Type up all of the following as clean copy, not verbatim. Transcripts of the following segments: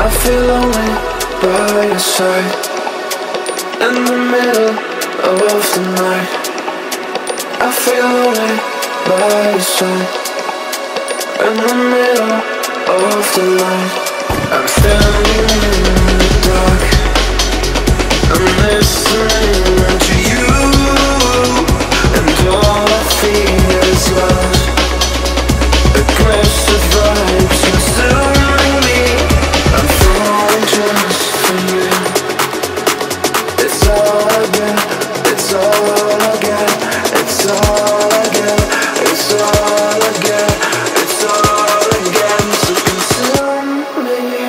I feel lonely by your side, in the middle of the night. I feel lonely by your side, in the middle of the light. I'm standing in the dark, I'm listening to you, and all I feel is love. Aggressive vibes consuming me. I'm falling just for you. It's all I get, it's all I get, it's all I get, it's all I get, it's all I get. So consume me.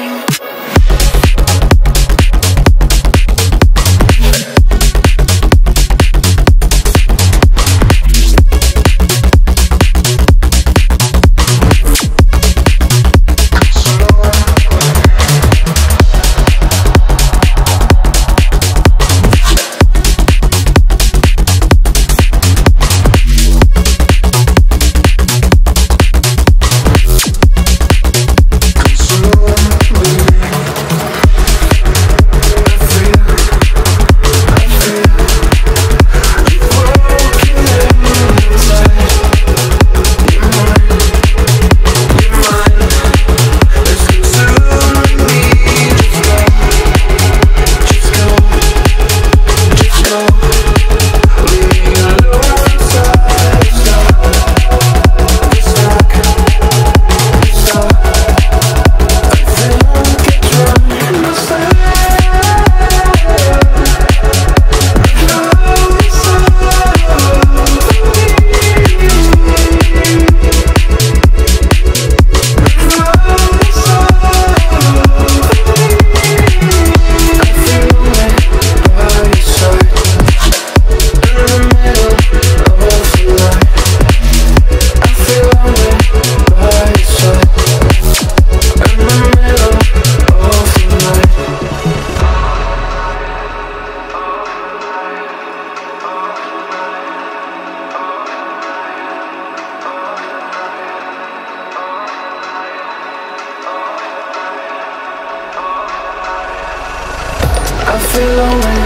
I feel lonely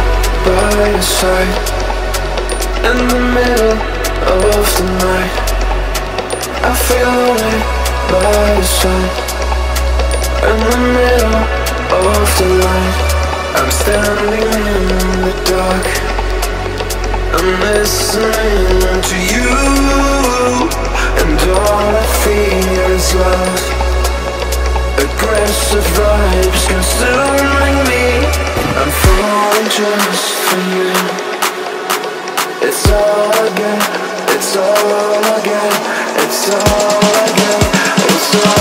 by your side, in the middle of the night. I feel lonely by your side, in the middle of the light. I'm standing in the dark, I'm listening to you, and all I feel is love. Aggressive vibes consuming me. I'm falling just for you. It's all I get, it's all I get, it's all I get, it's all